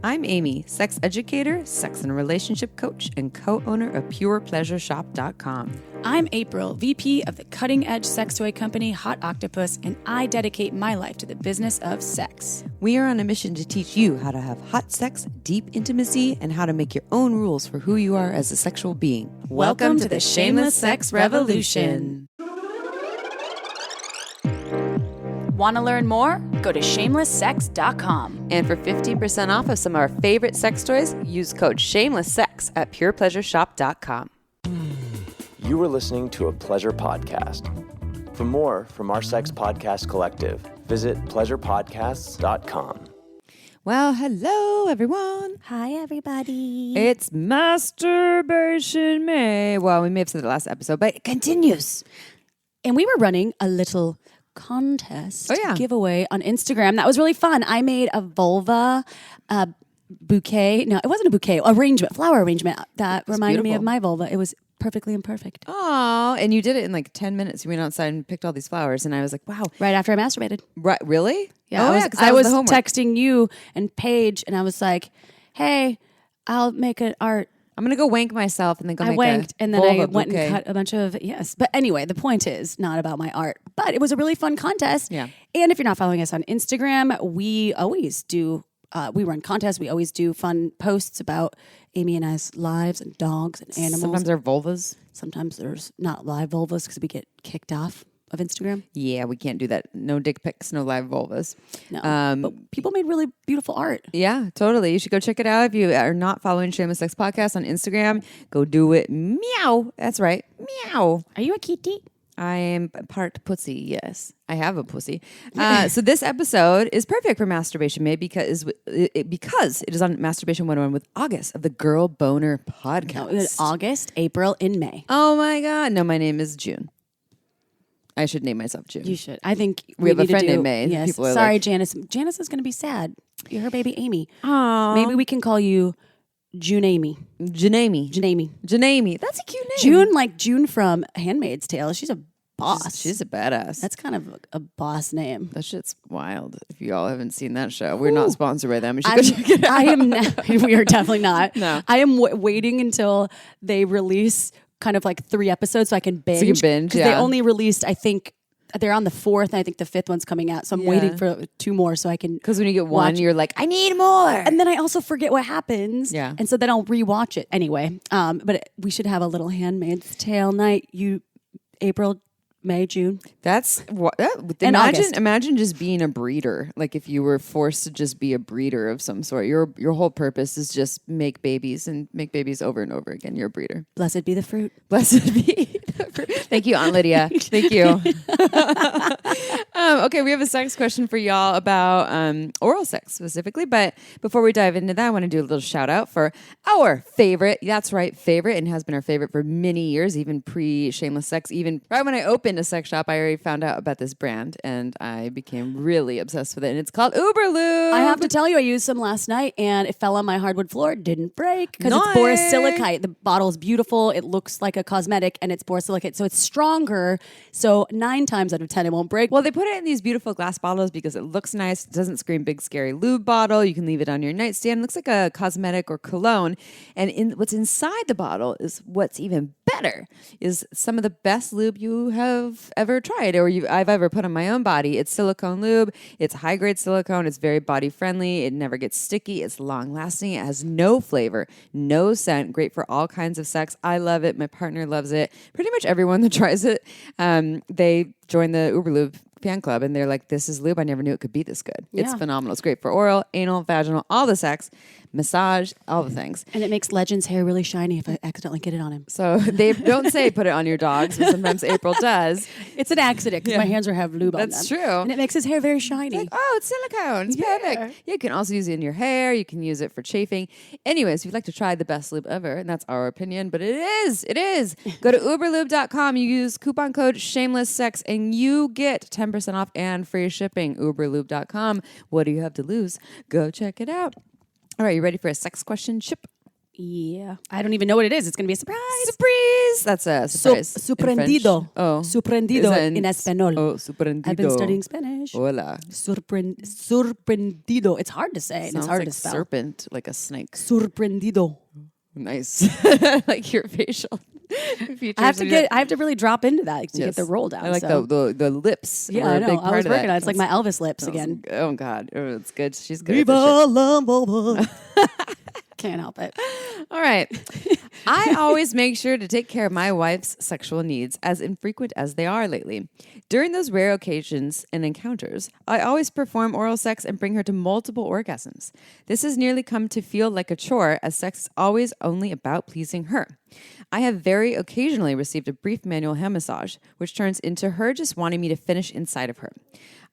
I'm Amy, sex educator, sex and relationship coach, and co-owner of PurePleasureShop.com. I'm April, VP of the cutting-edge sex toy company Hot Octopus, and I dedicate my life to the business of sex. We are on a mission to teach you how to have hot sex, deep intimacy, and how to make your own rules for who you are as a sexual being. Welcome to the Shameless Sex Revolution. Want to learn more? Go to shamelesssex.com. And for 15% off of some of our favorite sex toys, use code SHAMELESSSEX at PurePleasureShop.com. You were listening to a pleasure podcast. For more from our sex podcast collective, visit pleasurepodcasts.com. Well, hello, everyone. Hi, everybody. It's Masturbation May. Well, we may have said the last episode, but it continues. And we were running a little contest giveaway on Instagram. That was really fun. I made a vulva bouquet. No, it wasn't a bouquet. Flower arrangement that reminded me of my vulva. It was perfectly imperfect. Oh, and you did it in like 10 minutes. You went outside and picked all these flowers, and I was like, wow. Right after I masturbated. Right? Really? Yeah. I was texting you and Paige, and I was like, hey, I'll make an art. I'm going to go wank myself and then go I make wanked, and then I went bouquet. and cut a bunch of, yes. But anyway, the point is not about my art, but it was a really fun contest. Yeah. And if you're not following us on Instagram, we always do, we run contests. We always do fun posts about Amy and I's lives and dogs and animals. Sometimes they're vulvas. Sometimes there's not live vulvas because we get kicked off of Instagram. Yeah, we can't do that. No dick pics, no live vulvas. No, but people made really beautiful art. Yeah, totally. You should go check it out. If you are not following Shameless Sex Podcast on Instagram, go do it. Meow. That's right. Meow. Are you a kitty? I am part pussy, yes. I have a pussy. So this episode is perfect for Masturbation May because it is on Masturbation 101 with August of the Girl Boner podcast. No, it was August, April, and May. Oh my God. No, my name is June. I should name myself June. You should. I think we have a friend named May. Yes. People are Sorry, like, Janice. Janice is going to be sad. You're her baby Amy. Aww. Maybe we can call you June Amy. Janami. That's a cute name. June from Handmaid's Tale. She's a boss. She's a badass. That's kind of a boss name. That shit's wild. If you all haven't seen that show, we're not sponsored by them. You should go check it out. I am not. We are definitely not. No. I am waiting until they release kind of like 3 episodes so I can binge. So you can binge, because they only released, I think, they're on the 4th, and I think the 5th one's coming out. So I'm waiting for 2 more so I can. Because when you get one, you're like, I need more. And then I also forget what happens. Yeah. And so then I'll rewatch it anyway. But we should have a little Handmaid's Tale night. April, May, June. That's what. Imagine just being a breeder. Like if you were forced to just be a breeder of some sort. Your whole purpose is just make babies and make babies over and over again. You're a breeder. Blessed be the fruit. Blessed be the fruit. Thank you, Aunt Lydia. Thank you. Okay, we have a sex question for y'all about oral sex specifically. But before we dive into that, I want to do a little shout out for our favorite. That's right, favorite, and has been our favorite for many years, even pre-Shameless Sex. Even right when I opened a sex shop, I already found out about this brand, and I became really obsessed with it. And it's called Uberlube. I have to tell you, I used some last night, and it fell on my hardwood floor. It didn't break because it's borosilicate. The bottle is beautiful. It looks like a cosmetic, and it's borosilicate, so it's stronger. So 9 times out of 10, it won't break. Well, they put it in these beautiful glass bottles because it looks nice. It doesn't scream big, scary lube bottle. You can leave it on your nightstand. It looks like a cosmetic or cologne. And what's inside the bottle is what's even better, is some of the best lube you have ever tried or I've ever put on my own body. It's silicone lube. It's high-grade silicone. It's very body-friendly. It never gets sticky. It's long-lasting. It has no flavor, no scent. Great for all kinds of sex. I love it. My partner loves it. Pretty much everyone that tries it, they join the Uberlube fan club, and they're like, this is lube. I never knew it could be this good. Yeah. It's phenomenal. It's great for oral, anal, vaginal, all the sex, massage, all the things. And it makes Legend's hair really shiny if I accidentally get it on him. So they don't say put it on your dogs, but sometimes April does. It's an accident because my hands have lube on them. That's true. And it makes his hair very shiny. Like, oh, it's silicone. It's perfect. You can also use it in your hair. You can use it for chafing. Anyways, if you'd like to try the best lube ever, and that's our opinion, but it is. Go to uberlube.com. You use coupon code SHAMELESSSEX, and you get 10% off and free shipping. Uberlube.com. What do you have to lose? Go check it out. All right, you ready for a sex question, Chip? Yeah. I don't even know what it is. It's going to be a surprise. Surprise! That's a surprise. Sorprendido. Oh. Sorprendido in español. Oh, sorprendido. I've been studying Spanish. Hola. Sorprendido. It's hard to say and it's hard like to spell. Serpent, like a snake. Sorprendido. Nice. Like your facial features. I have to really drop into that to get the roll down. I like the lips. Yeah, I know. I was working on it. It's like my Elvis lips again. Oh God, it's good. She's good. Viva la boba. Can't help it. All right. I always make sure to take care of my wife's sexual needs, as infrequent as they are lately. During those rare occasions and encounters, I always perform oral sex and bring her to multiple orgasms. This has nearly come to feel like a chore, as sex is always only about pleasing her. I have very occasionally received a brief manual hand massage, which turns into her just wanting me to finish inside of her.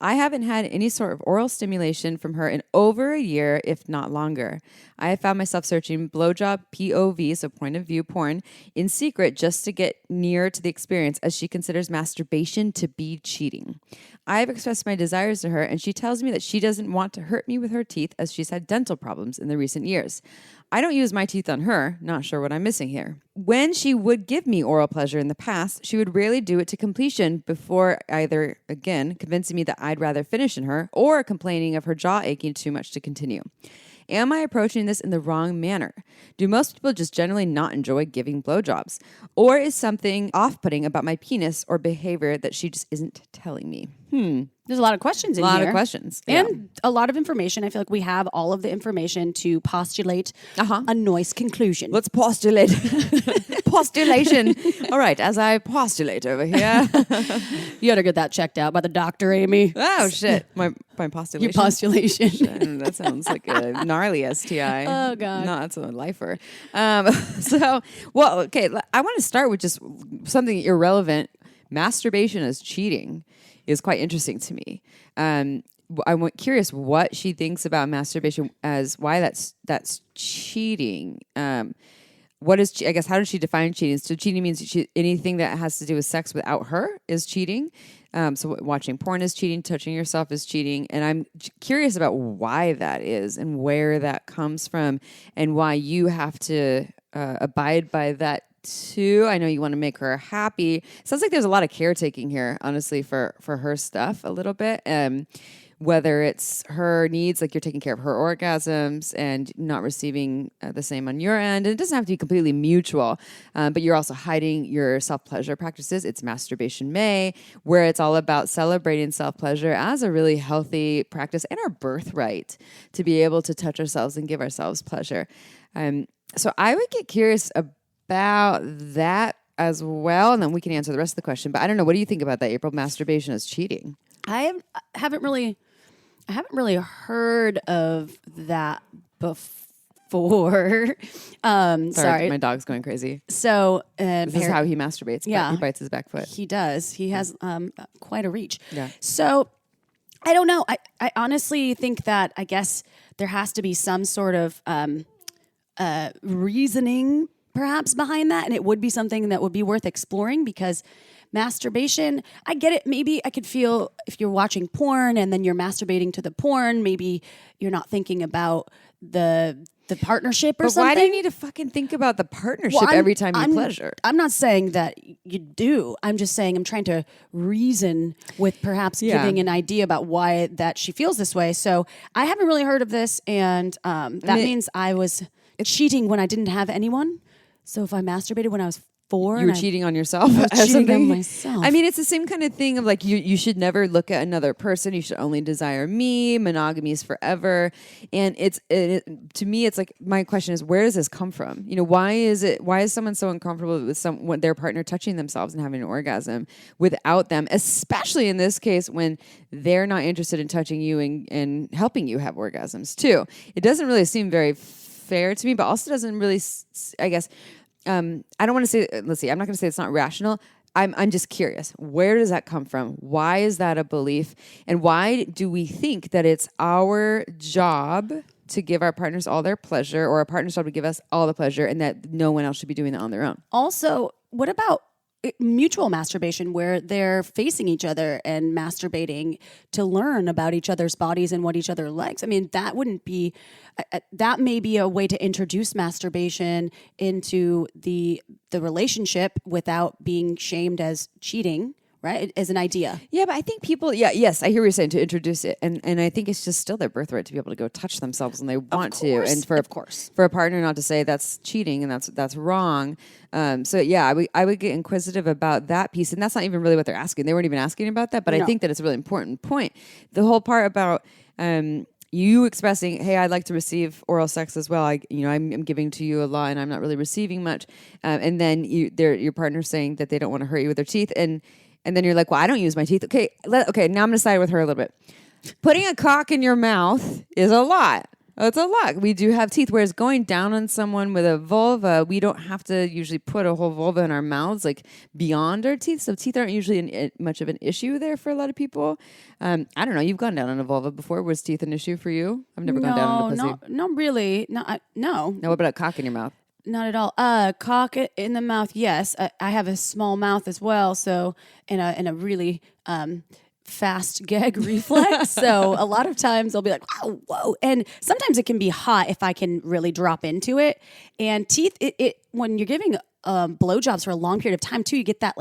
I haven't had any sort of oral stimulation from her in over a year, if not longer. I have found myself searching blowjob POV, so point of view porn, in secret just to get near to the experience, as she considers masturbation to be cheating. I have expressed my desires to her, and she tells me that she doesn't want to hurt me with her teeth, as she's had dental problems in the recent years. I don't use my teeth on her, not sure what I'm missing here. When she would give me oral pleasure in the past, she would rarely do it to completion before either, again, convincing me that I'd rather finish in her or complaining of her jaw aching too much to continue. Am I approaching this in the wrong manner? Do most people just generally not enjoy giving blowjobs? Or is something off-putting about my penis or behavior that she just isn't telling me? There's a lot of questions in here. A lot of questions. And a lot of information. I feel like we have all of the information to postulate a nice conclusion. Let's postulate. Postulation. All right, as I postulate over here. You gotta get that checked out by the doctor, Amy. Oh, shit. My postulation. Your postulation. Shit, that sounds like a gnarly STI. Oh, God. No, that's a lifer. Okay, I want to start with just something irrelevant. Masturbation as cheating is quite interesting to me. I'm curious what she thinks about masturbation as why that's cheating. What is, I guess, how does she define cheating? So cheating means anything that has to do with sex without her is cheating. So watching porn is cheating, touching yourself is cheating. And I'm curious about why that is and where that comes from and why you have to abide by that too. I know you want to make her happy. Sounds like there's a lot of caretaking here, honestly, for her stuff a little bit. Whether it's her needs, like you're taking care of her orgasms and not receiving the same on your end. And it doesn't have to be completely mutual, but you're also hiding your self-pleasure practices. It's Masturbation May, where it's all about celebrating self-pleasure as a really healthy practice and our birthright to be able to touch ourselves and give ourselves pleasure. So I would get curious about that as well, and then we can answer the rest of the question. But I don't know. What do you think about that, April? Masturbation is cheating. I haven't really heard of that before. Sorry, my dog's going crazy. So this is how he masturbates. Yeah, he bites his back foot. He does. He has quite a reach. Yeah. So I don't know. I honestly think that I guess there has to be some sort of reasoning perhaps behind that, and it would be something that would be worth exploring because masturbation, I get it. Maybe I could feel if you're watching porn and then you're masturbating to the porn, maybe you're not thinking about the partnership or something. Why do you need to fucking think about the partnership every time you pleasure? I'm not saying that you do. I'm just saying I'm trying to reason with perhaps giving an idea about why that she feels this way. So I haven't really heard of this, and that means I was cheating when I didn't have anyone. So if I masturbated when I was 4, you were cheating on yourself. I was cheating on myself. I mean, it's the same kind of thing of like you should never look at another person. You should only desire me. Monogamy is forever. And to me, it's like my question is, where does this come from? You know, why is someone so uncomfortable with their partner touching themselves and having an orgasm without them? Especially in this case when they're not interested in touching you and helping you have orgasms too. It doesn't really seem very fair to me, but also doesn't really, I guess. I don't want to say, let's see, I'm not going to say it's not rational. I'm just curious. Where does that come from? Why is that a belief? And why do we think that it's our job to give our partners all their pleasure, or our partner's job to give us all the pleasure, and that no one else should be doing that on their own? Also, what about mutual masturbation where they're facing each other and masturbating to learn about each other's bodies and what each other likes. I mean, that wouldn't be that may be a way to introduce masturbation into the relationship without being shamed as cheating, right? As an idea. Yeah, but I think people, yes, I hear what you're saying, to introduce it. And I think it's just still their birthright to be able to go touch themselves when they want to. And for a partner not to say that's cheating and that's wrong. So yeah, I would get inquisitive about that piece. And that's not even really what they're asking. They weren't even asking about that. But I think that it's a really important point. The whole part about you expressing, hey, I'd like to receive oral sex as well. I'm giving to you a lot and I'm not really receiving much. And then your partner's saying that they don't want to hurt you with their teeth. And then you're like, well, I don't use my teeth. Okay, now I'm going to side with her a little bit. Putting a cock in your mouth is a lot. It's a lot. We do have teeth, whereas going down on someone with a vulva, we don't have to usually put a whole vulva in our mouths, like beyond our teeth. So teeth aren't usually much of an issue there for a lot of people. I don't know. You've gone down on a vulva before. Was teeth an issue for you? I've never gone down on a pussy. Not really. No. Now, what about a cock in your mouth? Not at all. Cock in the mouth, yes. I have a small mouth as well, so in a really fast gag reflex. So a lot of times I'll be like, whoa, whoa. And sometimes it can be hot if I can really drop into it. And teeth, when you're giving blowjobs for a long period of time too, you get that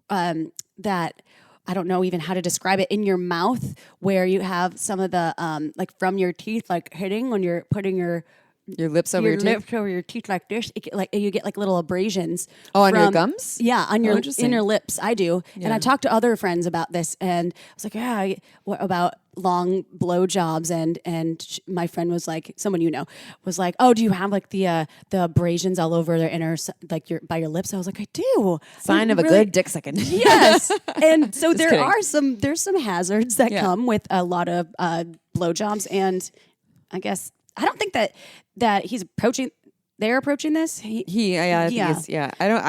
that, I don't know even how to describe it, in your mouth where you have some of the, like from your teeth, like hitting when you're putting your lips over your teeth? lips over your teeth like this. You get like little abrasions. Oh, on your gums? Yeah, on your inner lips. I do. Yeah. And I talked to other friends about this, and I was like, yeah, what about long blowjobs? And my friend was like, someone was like, oh, do you have like the abrasions all over their inner, like by your lips? I was like, I do. Sign of a good dick sucking. Yes. And so there's some hazards that come with a lot of blowjobs, and I guess I don't think that they're approaching this. I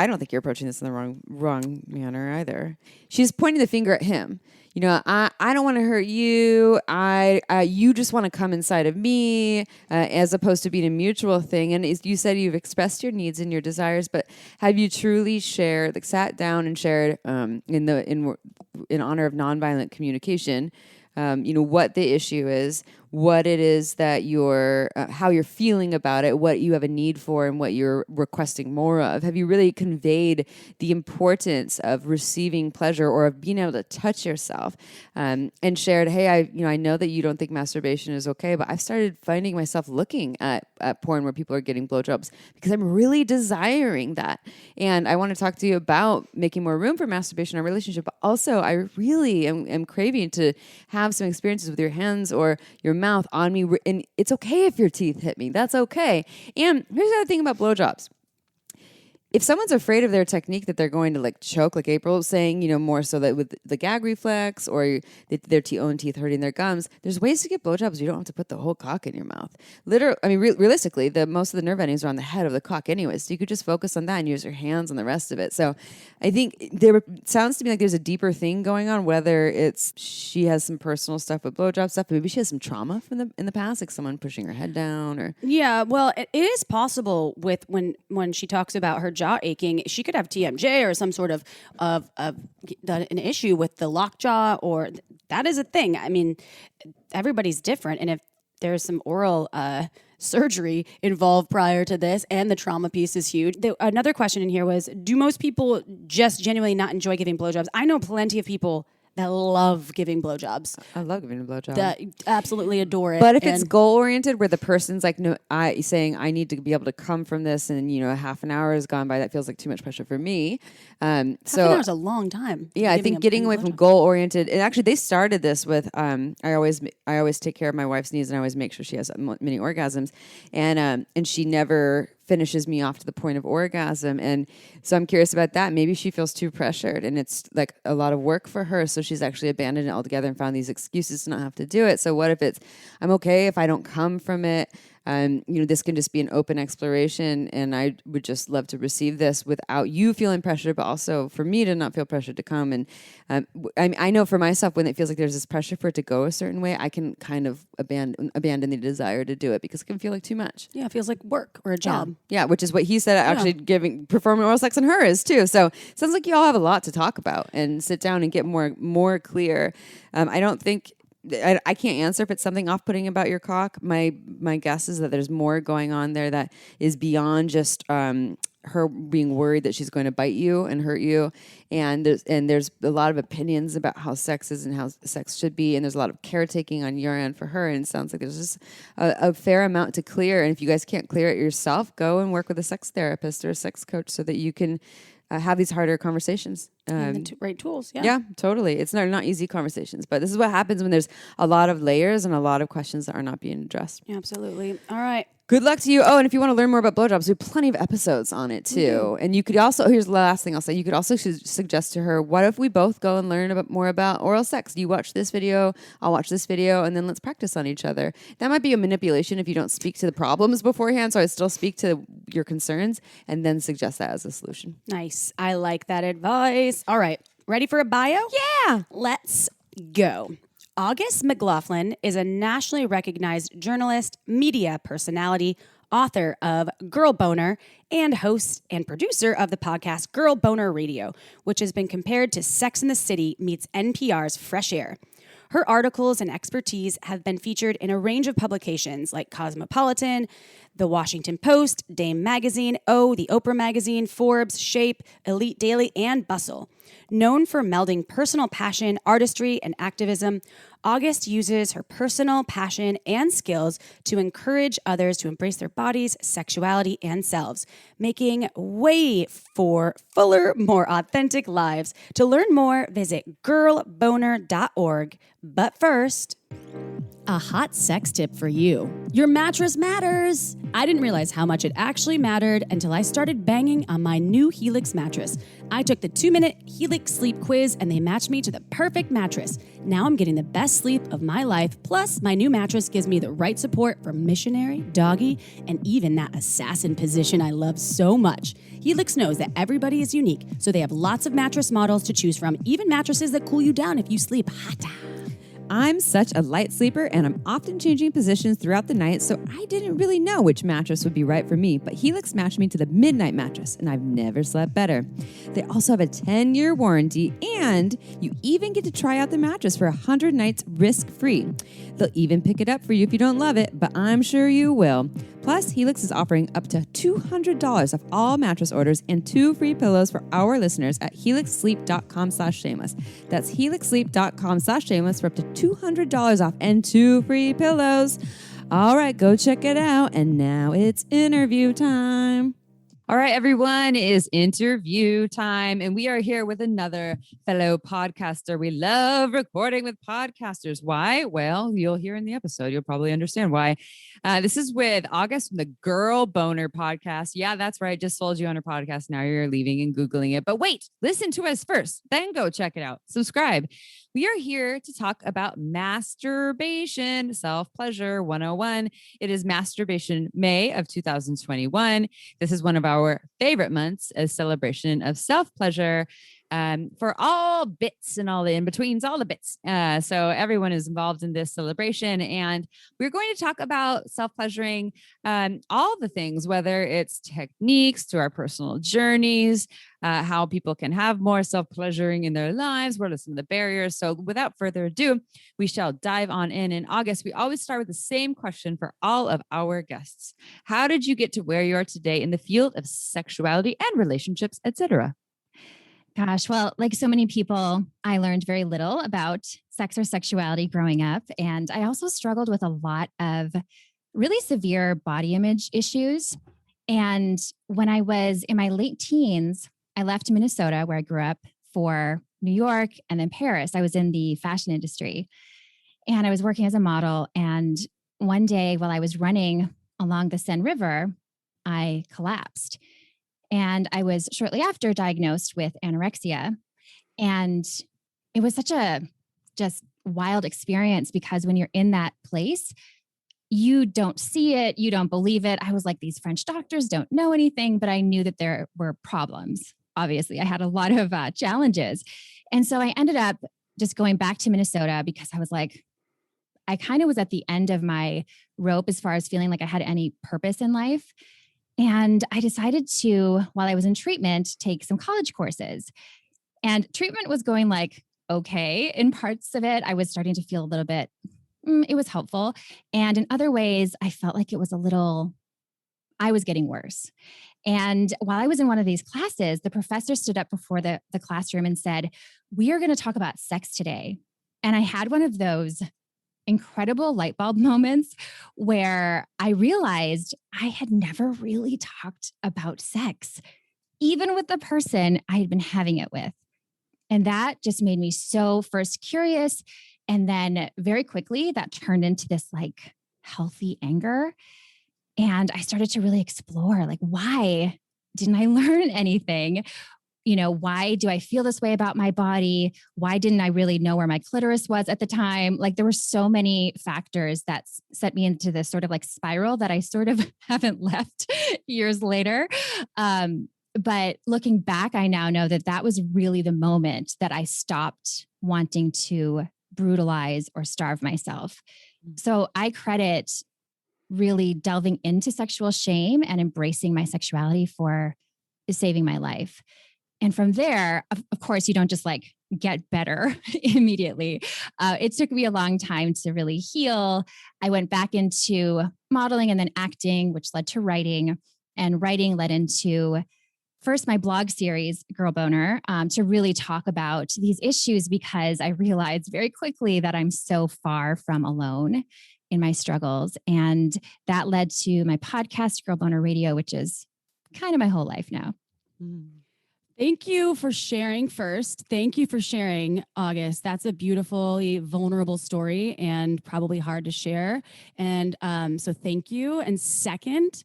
don't think you're approaching this in the wrong manner either. She's pointing the finger at him. I don't want to hurt you. You just want to come inside of me, as opposed to being a mutual thing. And you said you've expressed your needs and your desires, but have you truly sat down and shared, in honor of nonviolent communication, what the issue is, what it is that how you're feeling about it, what you have a need for, and what you're requesting more of? Have you really conveyed the importance of receiving pleasure or of being able to touch yourself, and shared, hey, I know that you don't think masturbation is okay, but I've started finding myself looking at porn where people are getting blowjobs because I'm really desiring that. And I want to talk to you about making more room for masturbation in our relationship, but also I really am craving to have some experiences with your hands or your mouth on me, and it's okay if your teeth hit me. That's okay. And here's the other thing about blowjobs. If someone's afraid of their technique that they're going to like choke, like April was saying, more so that with the gag reflex or their own teeth hurting their gums, there's ways to get blowjobs. You don't have to put the whole cock in your mouth. Realistically, most of the nerve endings are on the head of the cock anyway, so you could just focus on that and use your hands on the rest of it. So I think it sounds to me like there's a deeper thing going on, whether it's she has some personal stuff with blowjob stuff, maybe she has some trauma in the past, like someone pushing her head down or... Yeah, well, it is possible with when she talks about her jaw aching, she could have TMJ or some sort of an issue with the lockjaw, or that is a thing. I mean, everybody's different, and if there's some oral surgery involved prior to this, and the trauma piece is huge. Another question in here was, do most people just genuinely not enjoy giving blowjobs? I know plenty of people that love giving blowjobs. I love giving a blowjob. That absolutely adore it. But if it's goal oriented, where the person's like, no, saying I need to be able to come from this, and half an hour has gone by, that feels like too much pressure for me. Half an hour is a long time. Yeah, I think getting away from goal oriented. And actually, they started this with I always take care of my wife's needs, and I always make sure she has many orgasms, and she never finishes me off to the point of orgasm. And so I'm curious about that. Maybe she feels too pressured and it's like a lot of work for her. So she's actually abandoned it altogether and found these excuses to not have to do it. So what if I'm okay if I don't come from it? this can just be an open exploration, and I would just love to receive this without you feeling pressured, but also for me to not feel pressured to come. And I know for myself, when it feels like there's this pressure for it to go a certain way, I can kind of abandon the desire to do it because it can feel like too much. Yeah, it feels like work or a job. Yeah, which is what he said. Actually, performing oral sex on her is too. So it sounds like you all have a lot to talk about and sit down and get more clear. I don't think. I can't answer if it's something off-putting about your cock. My guess is that there's more going on there that is beyond just her being worried that she's going to bite you and hurt you. And there's a lot of opinions about how sex is and how sex should be. And there's a lot of caretaking on your end for her. And it sounds like there's just a fair amount to clear. And if you guys can't clear it yourself, go and work with a sex therapist or a sex coach so that you can have these harder conversations. And the right tools, Yeah, totally. It's not easy conversations, but this is what happens when there's a lot of layers and a lot of questions that are not being addressed. Yeah, absolutely. All right. Good luck to you. Oh, and if you want to learn more about blowjobs, we have plenty of episodes on it too. And you could also, here's the last thing I'll say, you could also suggest to her, what if we both go and learn more about oral sex? You watch this video, I'll watch this video, and then let's practice on each other. That might be a manipulation if you don't speak to the problems beforehand. So I still speak to your concerns and then suggest that as a solution. Nice. I like that advice. All right. Ready for a bio? Yeah. Let's go. August McLaughlin is a nationally recognized journalist, media personality, author of Girl Boner, and host and producer of the podcast Girl Boner Radio, which has been compared to Sex and the City meets NPR's Fresh Air. Her articles and expertise have been featured in a range of publications like Cosmopolitan, The Washington Post, Dame Magazine, The Oprah Magazine, Forbes, Shape, Elite Daily, and Bustle. Known for melding personal passion, artistry, and activism, August uses her personal passion and skills to encourage others to embrace their bodies, sexuality, and selves, making way for fuller, more authentic lives. To learn more, visit girlboner.org. But first, a hot sex tip for you. Your mattress matters. I didn't realize how much it actually mattered until I started banging on my new Helix mattress. I took the 2-minute Helix sleep quiz and they matched me to the perfect mattress. Now I'm getting the best sleep of my life. Plus, my new mattress gives me the right support for missionary, doggy, and even that assassin position I love so much. Helix knows that everybody is unique, so they have lots of mattress models to choose from, even mattresses that cool you down if you sleep hot. I'm such a light sleeper and I'm often changing positions throughout the night, so I didn't really know which mattress would be right for me, but Helix matched me to the midnight mattress and I've never slept better. They also have a 10-year warranty and you even get to try out the mattress for 100 nights risk-free. They'll even pick it up for you if you don't love it, but I'm sure you will. Plus, Helix is offering up to $200 off all mattress orders and 2 free pillows for our listeners at helixsleep.com/shameless. That's helixsleep.com/shameless for up to $200 off and 2 free pillows. All right, go check it out. And now it's interview time. All right, everyone, it is interview time. And we are here with another fellow podcaster. We love recording with podcasters. Why? Well, you'll hear in the episode. You'll probably understand why. This is with August from the Girl Boner podcast. Yeah, that's right. Just sold you on her podcast. Now you're leaving and Googling it. But wait, listen to us first. Then go check it out. Subscribe. We are here to talk about masturbation, self-pleasure 101. It is Masturbation May of 2021. This is one of our favorite months as celebration of self-pleasure for all bits and all the in-betweens, all the bits. So everyone is involved in this celebration. And we're going to talk about self-pleasuring, all the things, whether it's techniques to our personal journeys, how people can have more self-pleasuring in their lives, what are some of the barriers. So without further ado, we shall dive on in August. We always start with the same question for all of our guests. How did you get to where you are today in the field of sexuality and relationships, etc.? Gosh, well, like so many people, I learned very little about sex or sexuality growing up. And I also struggled with a lot of really severe body image issues. And when I was in my late teens, I left Minnesota, where I grew up, for New York and then Paris. I was in the fashion industry and I was working as a model. And one day while I was running along the Seine River, I collapsed. And I was shortly after diagnosed with anorexia. And it was such a just wild experience because when you're in that place, you don't see it, you don't believe it. I was like, these French doctors don't know anything, but I knew that there were problems. Obviously, I had a lot of challenges. And so I ended up just going back to Minnesota because I was like, I kind of was at the end of my rope as far as feeling like I had any purpose in life. And I decided to, while I was in treatment, take some college courses. And treatment was going like, okay. In parts of it, I was starting to feel a little bit, it was helpful. And in other ways, I felt like it was I was getting worse. And while I was in one of these classes, the professor stood up before the classroom and said, we are going to talk about sex today. And I had one of those incredible light bulb moments where I realized I had never really talked about sex, even with the person I had been having it with. And that just made me so first curious. And then very quickly that turned into this like healthy anger. And I started to really explore, like, why didn't I learn anything? Why do I feel this way about my body? Why didn't I really know where my clitoris was at the time? Like, there were so many factors that set me into this sort of like spiral that I sort of haven't left years later. But looking back, I now know that was really the moment that I stopped wanting to brutalize or starve myself. So I credit really delving into sexual shame and embracing my sexuality for saving my life. And from there, of course, you don't just like get better immediately. It took me a long time to really heal. I went back into modeling and then acting, which led to writing, and writing led into first my blog series, Girl Boner, to really talk about these issues because I realized very quickly that I'm so far from alone in my struggles. And that led to my podcast, Girl Boner Radio, which is kind of my whole life now. Thank you for sharing first. Thank you for sharing, August. That's a beautifully vulnerable story and probably hard to share. And so thank you. And second,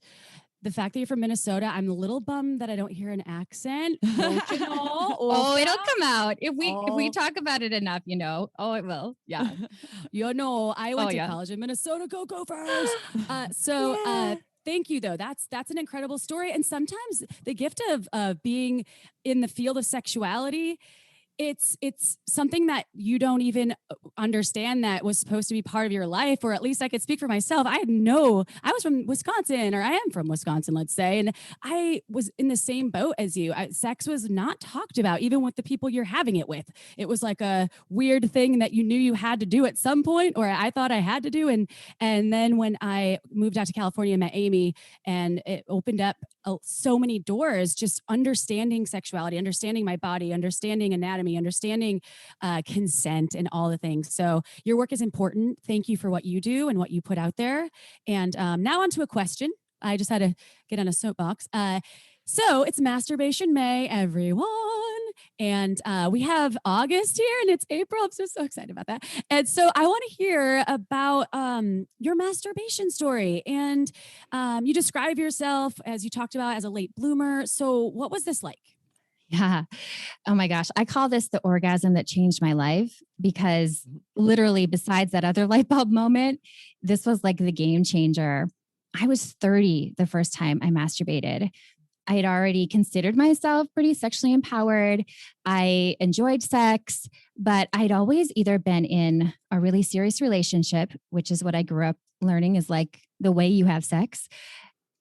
the fact that you're from Minnesota, I'm a little bummed that I don't hear an accent. Don't you know? Oh, it'll come out. If we talk about it enough, Oh, it will. Yeah. I went to college in Minnesota. Go Gophers. Thank you, though. That's an incredible story. And sometimes the gift of being in the field of sexuality, it's something that you don't even understand that was supposed to be part of your life, or at least I could speak for myself. I was from Wisconsin, or I am from Wisconsin, let's say, and I was in the same boat as you. Sex was not talked about, even with the people you're having it with. It was like a weird thing that you knew you had to do at some point, or I thought I had to do. And then when I moved out to California and met Amy, and it opened up so many doors, just understanding sexuality, understanding my body, understanding anatomy, understanding consent and all the things. So your work is important. Thank you for what you do and what you put out there. And now on to a question. I just had to get on a soapbox. So it's Masturbation May, everyone. And we have August here and it's April. I'm so excited about that. And so I want to hear about your masturbation story. And you describe yourself, as you talked about, as a late bloomer. So what was this like? Yeah. Oh my gosh. I call this the orgasm that changed my life because literally besides that other light bulb moment, this was like the game changer. I was 30 the first time I masturbated. I had already considered myself pretty sexually empowered. I enjoyed sex, but I'd always either been in a really serious relationship, which is what I grew up learning is like the way you have sex.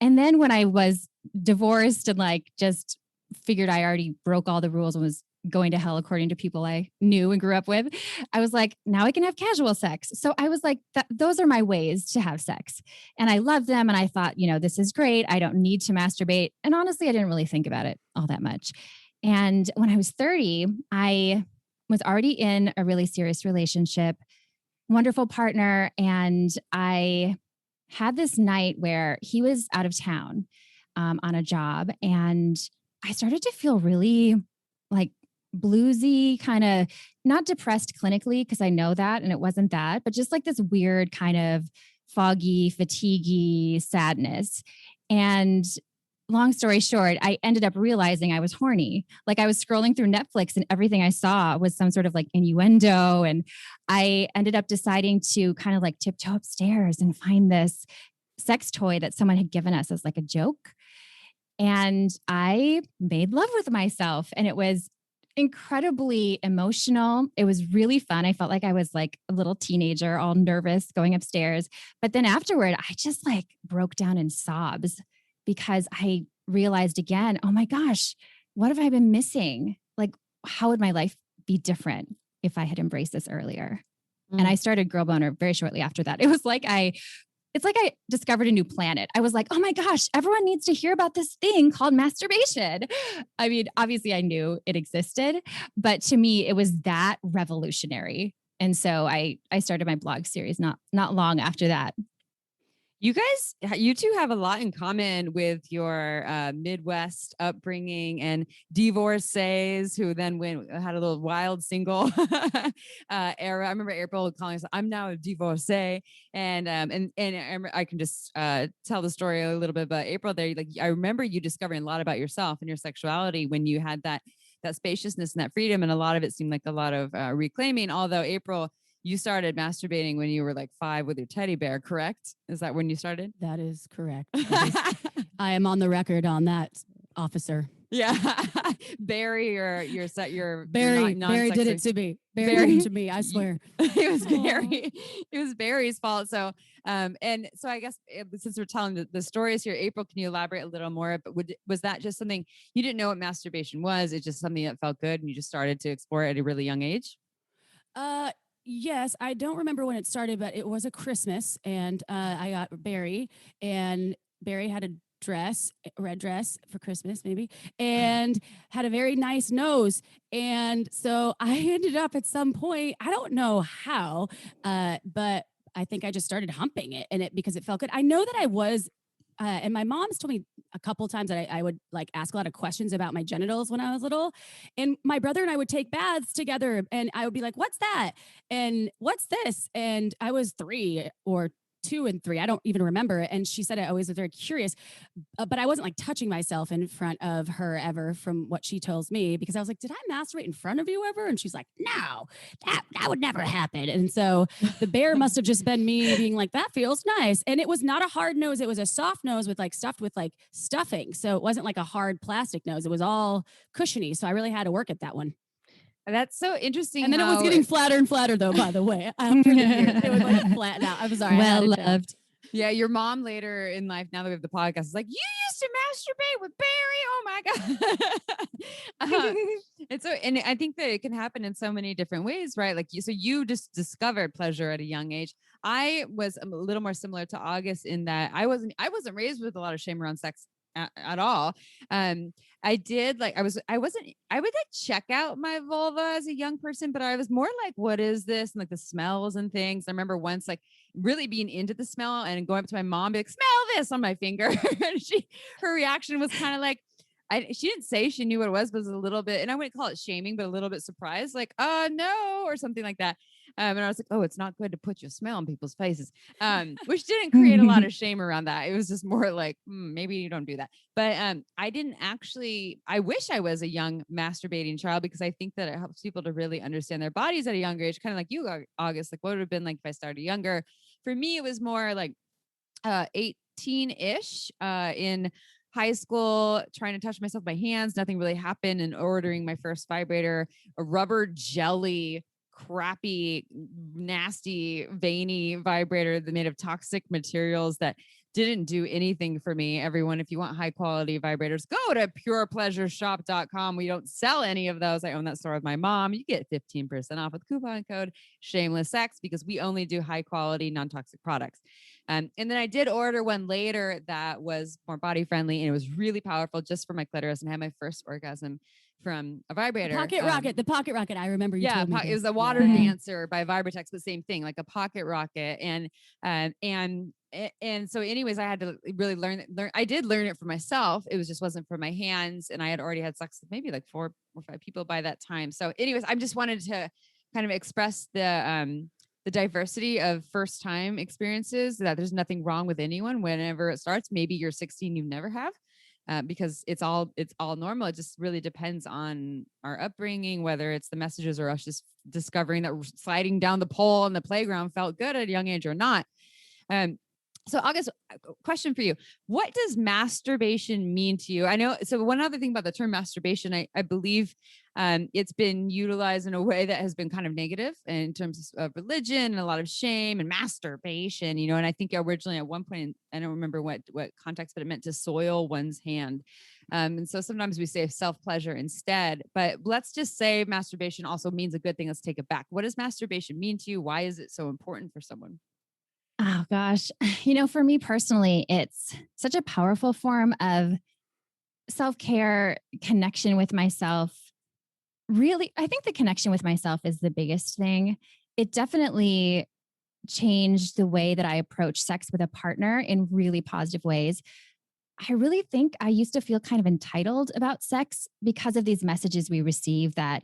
And then when I was divorced and like just figured I already broke all the rules and was going to hell according to people I knew and grew up with, I was like, now I can have casual sex. So I was like, those are my ways to have sex. And I loved them. And I thought, this is great. I don't need to masturbate. And honestly, I didn't really think about it all that much. And when I was 30, I was already in a really serious relationship, wonderful partner. And I had this night where he was out of town on a job. And I started to feel really like bluesy, kind of not depressed clinically, because I know that, and it wasn't that, but just like this weird kind of foggy, fatiguey sadness. And long story short, I ended up realizing I was horny. Like I was scrolling through Netflix and everything I saw was some sort of like innuendo. And I ended up deciding to kind of like tiptoe upstairs and find this sex toy that someone had given us as like a joke. And I made love with myself, and it was incredibly emotional. It was really fun. I felt like I was like a little teenager, all nervous going upstairs. But then afterward, I just like broke down in sobs because I realized again, oh my gosh, what have I been missing? Like, how would my life be different if I had embraced this earlier? And I started Girl Boner very shortly after that. It's like I discovered a new planet. I was like, oh my gosh, everyone needs to hear about this thing called masturbation. I mean, obviously I knew it existed, but to me, it was that revolutionary. And so I started my blog series not long after that. You two have a lot in common with your Midwest upbringing and divorcees who then had a little wild single era. I remember April calling us, "I'm now a divorcee," and I can just tell the story a little bit. But April, there, like I remember you discovering a lot about yourself and your sexuality when you had that spaciousness and that freedom, and a lot of it seemed like a lot of reclaiming. Although April, you started masturbating when you were like 5 with your teddy bear, correct? Is that when you started? That is correct. I am on the record on that, officer. Yeah. Barry, your Barry did it to me. Barry did it to me, I swear. It was Barry's fault. So and so I guess since we're telling the stories here, April, can you elaborate a little more? But was that just something you didn't know what masturbation was? It's just something that felt good and you just started to explore it at a really young age? Yes, I don't remember when it started, but it was a Christmas, and I got Barry, and Barry had a red dress for Christmas, maybe, and had a very nice nose. And so I ended up at some point, I don't know how, but I think I just started humping it, because it felt good. I know that I was. And my mom's told me a couple times that I would like ask a lot of questions about my genitals when I was little. And my brother and I would take baths together, and I would be like, "What's that? And what's this?" And I was 3 or 2 and 3. I don't even remember. And she said I always was very curious, but I wasn't like touching myself in front of her ever, from what she tells me, because I was like, "Did I masturbate in front of you ever?" And she's like, "No, that would never happen." And so the bear must have just been me being like, "That feels nice." And it was not a hard nose; it was a soft nose with like stuffed with like stuffing. So it wasn't like a hard plastic nose; it was all cushiony. So I really had to work at that one. That's so interesting. And then it was getting flatter and flatter, though, by the way. After the years, it would like flatten out. I was sorry. Well loved. Yeah, your mom later in life, now that we have the podcast, is like, "You used to masturbate with Barry. Oh my God." And I think that it can happen in so many different ways, right? Like so you just discovered pleasure at a young age. I was a little more similar to August in that I wasn't raised with a lot of shame around sex at all. I did like, I would like check out my vulva as a young person, but I was more like, what is this? And like the smells and things. I remember once like really being into the smell and going up to my mom, be like, "Smell this" on my finger. And her reaction was kind of like, she didn't say she knew what it was, but it was a little bit, and I wouldn't call it shaming, but a little bit surprised, like, no, or something like that. And I was like, "Oh, it's not good to put your smell on people's faces," which didn't create a lot of shame around that. It was just more like, maybe you don't do that. But I didn't actually, I wish I was a young masturbating child, because I think that it helps people to really understand their bodies at a younger age, kind of like you, August, like what would have been like if I started younger. For me, it was more like 18-ish in high school, trying to touch myself with my hands. Nothing really happened, and ordering my first vibrator, a rubber jelly, crappy, nasty, veiny vibrator that made of toxic materials that didn't do anything for me. Everyone, if you want high quality vibrators, go to purepleasureshop.com. We don't sell any of those. I own that store with my mom. You get 15% off with coupon code shameless sex, because we only do high quality, non-toxic products. And then I did order one later that was more body friendly, and it was really powerful just for my clitoris, and I had my first orgasm from a vibrator. The pocket rocket. I remember you told me it was a water dancer by Vibratex, but same thing, like a pocket rocket. And so anyways, I had to really learn. I did learn it for myself. It just wasn't for my hands. And I had already had sex with maybe like 4 or 5 people by that time. So anyways, I just wanted to kind of express the diversity of first time experiences, that there's nothing wrong with anyone whenever it starts. Maybe you're 16, you never have. because it's all normal. It just really depends on our upbringing, whether it's the messages or us just discovering that sliding down the pole on the playground felt good at a young age or not. So August, question for you. What does masturbation mean to you? I know. So one other thing about the term masturbation, I believe it's been utilized in a way that has been kind of negative in terms of religion and a lot of shame and masturbation, and I think originally at one point, I don't remember what context, but it meant to soil one's hand. And so sometimes we say self-pleasure instead, but let's just say masturbation also means a good thing. Let's take it back. What does masturbation mean to you? Why is it so important for someone? Oh gosh. For me personally, it's such a powerful form of self-care, connection with myself. Really, I think the connection with myself is the biggest thing. It definitely changed the way that I approach sex with a partner in really positive ways. I really think I used to feel kind of entitled about sex because of these messages we receive that,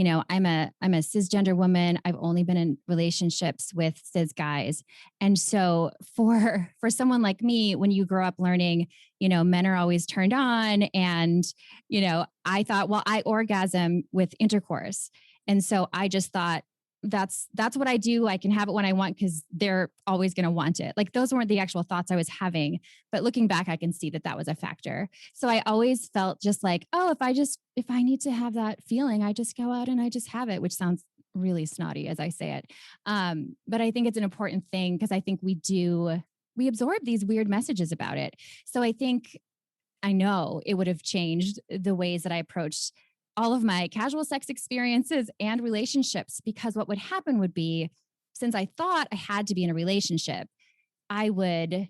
I'm a cisgender woman. I've only been in relationships with cis guys. And so for someone like me, when you grow up learning, men are always turned on, and, I thought, well, I orgasm with intercourse. And so I just thought, that's what I do. I can have it when I want because they're always going to want it. Like, those weren't the actual thoughts I was having, but looking back, I can see that was a factor. So I always felt just like, oh, if I need to have that feeling, I just go out and I just have it, which sounds really snotty as I say it. But I think it's an important thing because I think we absorb these weird messages about it. So I know it would have changed the ways that I approached all of my casual sex experiences and relationships, because what would happen would be, since I thought I had to be in a relationship, I would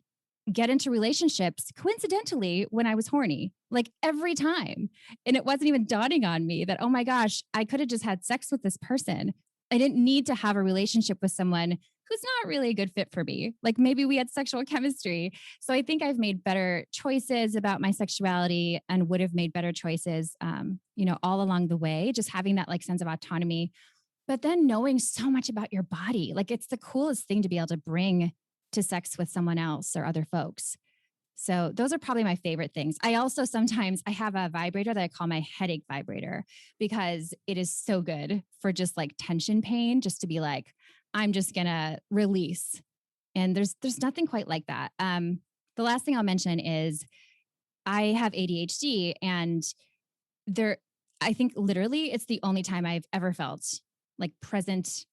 get into relationships coincidentally when I was horny, like every time. And it wasn't even dawning on me that, oh my gosh, I could have just had sex with this person. I didn't need to have a relationship with someone who's not really a good fit for me. Like, maybe we had sexual chemistry. So I think I've made better choices about my sexuality and would have made better choices, all along the way, just having that sense of autonomy, but then knowing so much about your body. Like, it's the coolest thing to be able to bring to sex with someone else or other folks. So those are probably my favorite things. I also sometimes I have a vibrator that I call my headache vibrator because it is so good for just tension pain, just to be like, I'm just gonna release. And there's nothing quite like that. The last thing I'll mention is I have ADHD, and I think literally it's the only time I've ever felt present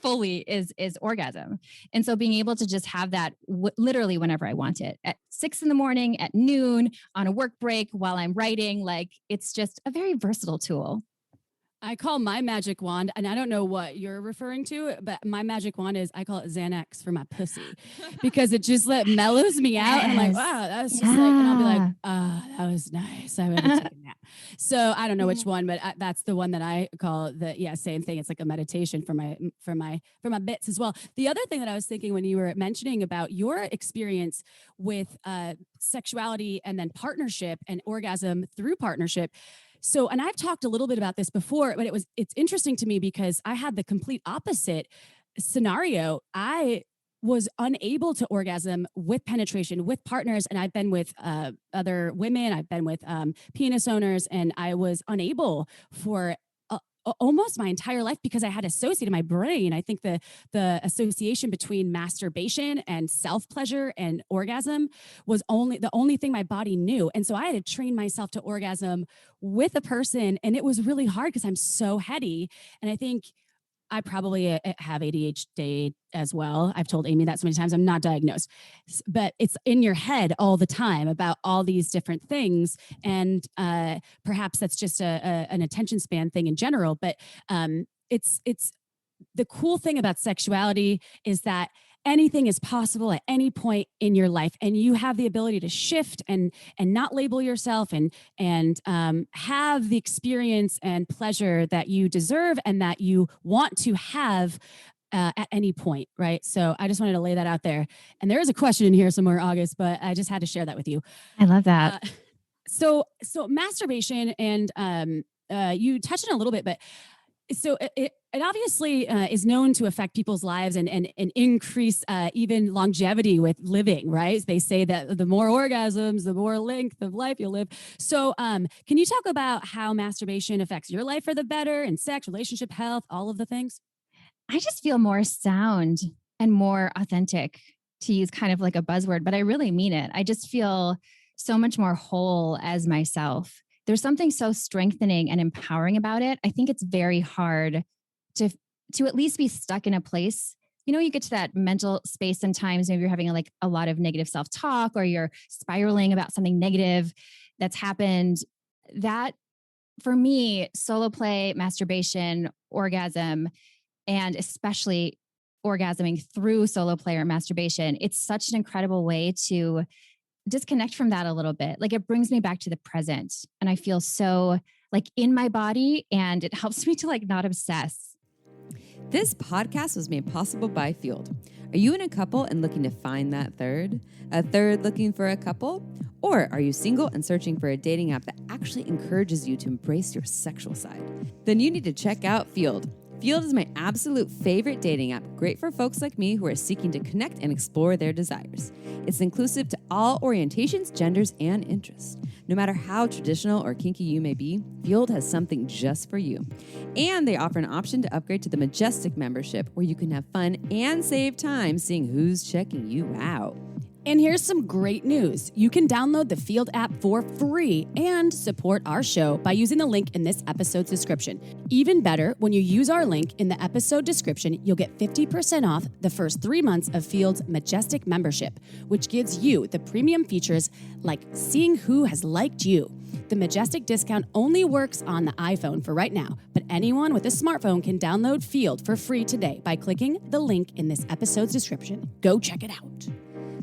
fully is orgasm. And so being able to just have that literally whenever I want it, at 6 a.m, at noon, on a work break, while I'm writing, it's just a very versatile tool. I call my magic wand, and I don't know what you're referring to, but my magic wand is, I call it Xanax for my pussy, because it just mellows me out. And I'm like, wow, that's just and I'll be like, that was nice. I would have taken that. So I don't know which one, but that's the one that I call same thing. It's like a meditation for my bits as well. The other thing that I was thinking when you were mentioning about your experience with sexuality and then partnership and orgasm through partnership. So, and I've talked a little bit about this before, but it's interesting to me because I had the complete opposite scenario. I was unable to orgasm with penetration with partners, and I've been with other women, I've been with penis owners, and I was unable for almost my entire life because I had associated my brain. I think the association between masturbation and self-pleasure and orgasm was the only thing my body knew. And so I had to train myself to orgasm with a person, and it was really hard because I'm so heady. And I think I probably have ADHD as well. I've told Amy that so many times. I'm not diagnosed, but it's in your head all the time about all these different things. And perhaps that's just an attention span thing in general. But it's the cool thing about sexuality is that anything is possible at any point in your life, and you have the ability to shift and not label yourself and have the experience and pleasure that you deserve and that you want to have at any point, right? So I just wanted to lay that out there. And there is a question in here somewhere, August, but I just had to share that with you. I love that. So masturbation, and you touched on it a little bit, but so It obviously is known to affect people's lives and increase even longevity with living, right? They say that the more orgasms, the more length of life you'll live. So can you talk about how masturbation affects your life for the better and sex, relationship, health, all of the things? I just feel more sound and more authentic, to use kind of like a buzzword, but I really mean it. I just feel so much more whole as myself. There's something so strengthening and empowering about it. I think it's very hard to at least be stuck in a place. You know, you get to that mental space sometimes, maybe you're having like a lot of negative self-talk or you're spiraling about something negative that's happened. That for me, solo play, masturbation, orgasm, and especially orgasming through solo play or masturbation, it's such an incredible way to disconnect from that a little bit. Like it brings me back to the present and I feel so like in my body and it helps me to like not obsess. This podcast was made possible by Field. Are you in a couple and looking to find that third? A third looking for a couple? Or are you single and searching for a dating app that actually encourages you to embrace your sexual side? Then you need to check out Field. Field is my absolute favorite dating app, great for folks like me who are seeking to connect and explore their desires. It's inclusive to all orientations, genders, and interests. No matter how traditional or kinky you may be, Field has something just for you. And they offer an option to upgrade to the Majestic membership, where you can have fun and save time seeing who's checking you out. And here's some great news. You can download the Field app for free and support our show by using the link in this episode's description. Even better, when you use our link in the episode description, you'll get 50% off the first 3 months of Field's Majestic membership, which gives you the premium features like seeing who has liked you. The Majestic discount only works on the iPhone for right now, but anyone with a smartphone can download Field for free today by clicking the link in this episode's description. Go check it out.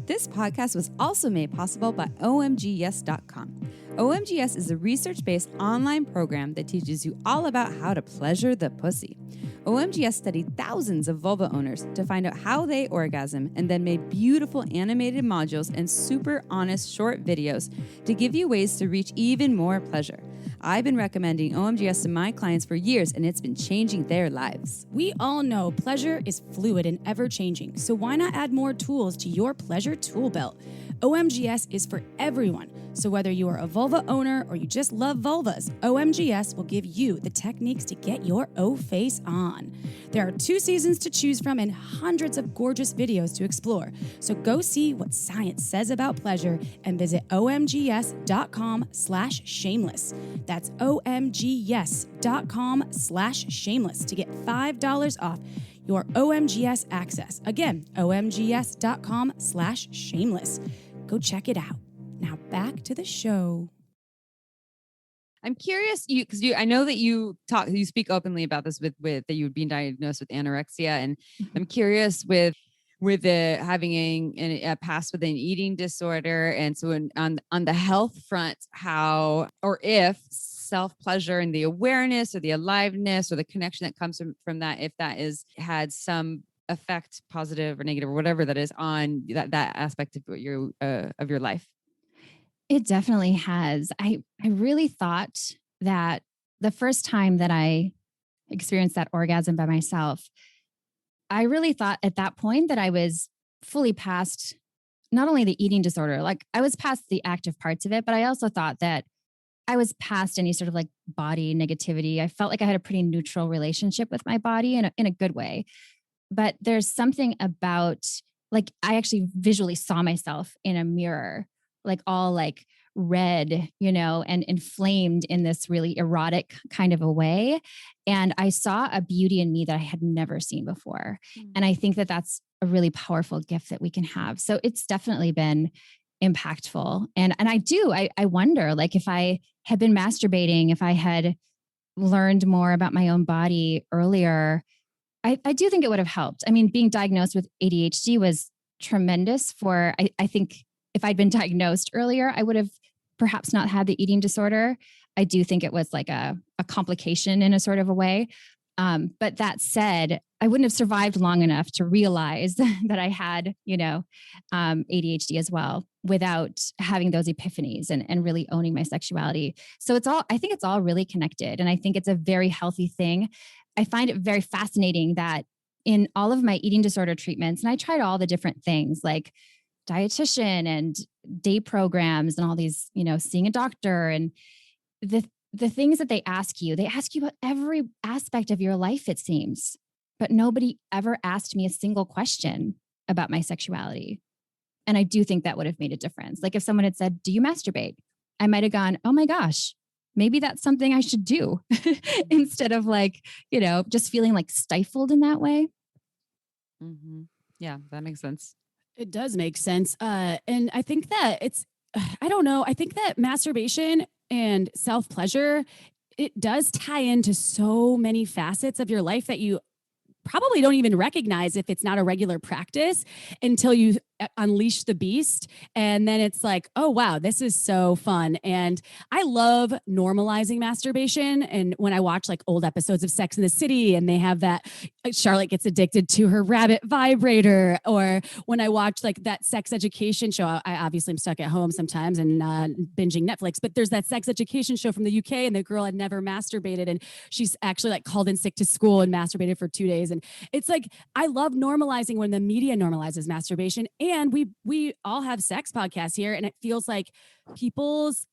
This podcast was also made possible by OMGS.com. OMGS is a research-based online program that teaches you all about how to pleasure the pussy. OMGS studied thousands of vulva owners to find out how they orgasm and then made beautiful animated modules and super honest short videos to give you ways to reach even more pleasure. I've been recommending OMGS to my clients for years, and it's been changing their lives. We all know pleasure is fluid and ever-changing, so why not add more tools to your pleasure tool belt? OMGS is for everyone, so whether you are a vulva owner or you just love vulvas, OMGS will give you the techniques to get your O-face on. There are 2 seasons to choose from and hundreds of gorgeous videos to explore, so go see what science says about pleasure and visit omgs.com/shameless. That's omgs.com/shameless to get $5 off your OMGS access. Again, omgs.com/shameless. Go check it out. Now back to the show. I'm curious, I know that you speak openly about this with that you've been diagnosed with anorexia, and I'm curious with having a past with an eating disorder, and so on the health front, how or if self-pleasure and the awareness or the aliveness or the connection that comes from that, if that had some effect, positive or negative or whatever that is, on that aspect of your life. It definitely has. I really thought that the first time that I experienced that orgasm by myself, I really thought at that point that I was fully past not only the eating disorder, like I was past the active parts of it, but I also thought that I was past any sort of like body negativity. I felt like I had a pretty neutral relationship with my body in a good way. But there's something about, like, I actually visually saw myself in a mirror, like all like red, and inflamed in this really erotic kind of a way. And I saw a beauty in me that I had never seen before. And I think that that's a really powerful gift that we can have. So it's definitely been impactful. And I wonder, like, if I had been masturbating, if I had learned more about my own body earlier, I do think it would have helped. I mean, being diagnosed with ADHD was tremendous for, I think if I'd been diagnosed earlier, I would have perhaps not had the eating disorder. I do think it was like a complication in a sort of a way. But that said, I wouldn't have survived long enough to realize that I had, ADHD as well, without having those epiphanies and really owning my sexuality. So I think it's all really connected. And I think it's a very healthy thing. I find it very fascinating that in all of my eating disorder treatments, and I tried all the different things like dietitian and day programs and all these, seeing a doctor and the things that they ask you about every aspect of your life, it seems, but nobody ever asked me a single question about my sexuality. And I do think that would have made a difference. Like if someone had said, do you masturbate? I might've gone, oh my gosh, maybe that's something I should do instead of just feeling like stifled in that way. Mm-hmm. Yeah, that makes sense. It does make sense. And I think that I don't know. I think that masturbation and self-pleasure, it does tie into so many facets of your life that you probably don't even recognize if it's not a regular practice until you unleash the beast. And then it's like, oh, wow, this is so fun. And I love normalizing masturbation. And when I watch like old episodes of Sex and the City and they have that Charlotte gets addicted to her rabbit vibrator, or when I watch like that sex education show, I obviously am stuck at home sometimes and binging Netflix, but there's that sex education show from the UK and the girl had never masturbated and she's actually like called in sick to school and masturbated for 2 days. And it's like, I love normalizing when the media normalizes masturbation. And we all have sex podcasts here, and it feels like people's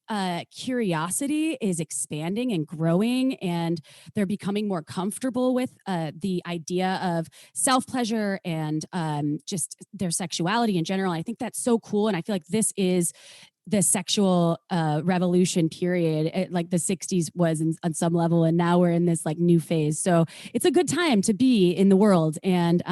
curiosity is expanding and growing, and they're becoming more comfortable with the idea of self-pleasure and just their sexuality in general. I think that's so cool. And I feel like this is the sexual revolution period, like the 60s was on some level, and now we're in this like new phase. So it's a good time to be in the world, and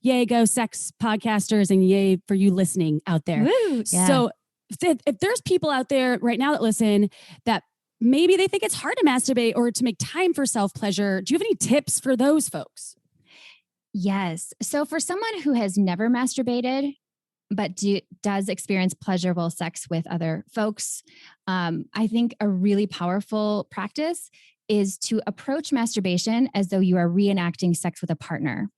yay, go sex podcasters, and yay for you listening out there. Woo, yeah. So if there's people out there right now that listen that maybe they think it's hard to masturbate or to make time for self-pleasure, do you have any tips for those folks? Yes. So for someone who has never masturbated, but does experience pleasurable sex with other folks, I think a really powerful practice is to approach masturbation as though you are reenacting sex with a partner.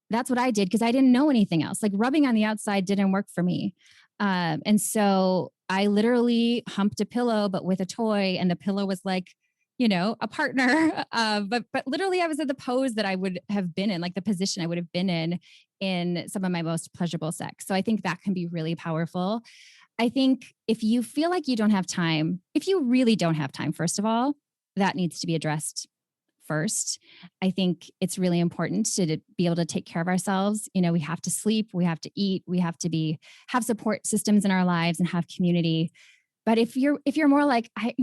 That's what I did because I didn't know anything else. Like rubbing on the outside didn't work for me. And so I literally humped a pillow, but with a toy, and the pillow was like, a partner. But literally I was at the pose that I would have been in, like the position I would have been in some of my most pleasurable sex. So I think that can be really powerful. I think if you feel like you don't have time, if you really don't have time, first of all, that needs to be addressed first. I think it's really important to be able to take care of ourselves. We have to sleep, we have to eat, we have to have support systems in our lives and have community. But if you're more like, I